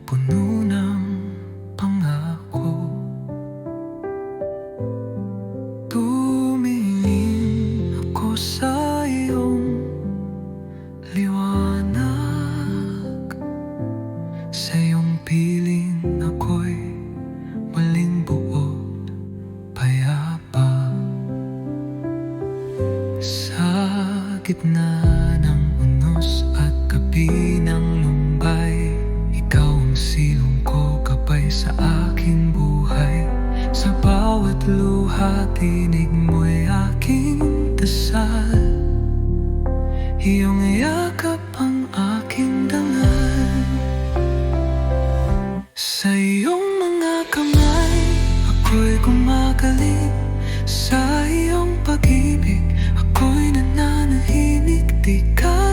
puno ng pangako. Tumingin ako sa iyong liwanag, sa iyong piling ako'y muling buod payapa. Sa gitna ng unos at gabi ng lumbay, ikaw ang silong ko, gabay sa aking buhay. Sa bawat luha, tinig mo'y aking dasal. Iyong yakap ang aking dangal. Sa iyong mga kamay, ako'y gumagaling. Sa iyong pag-ibig, ako'y nananahimik. Di ka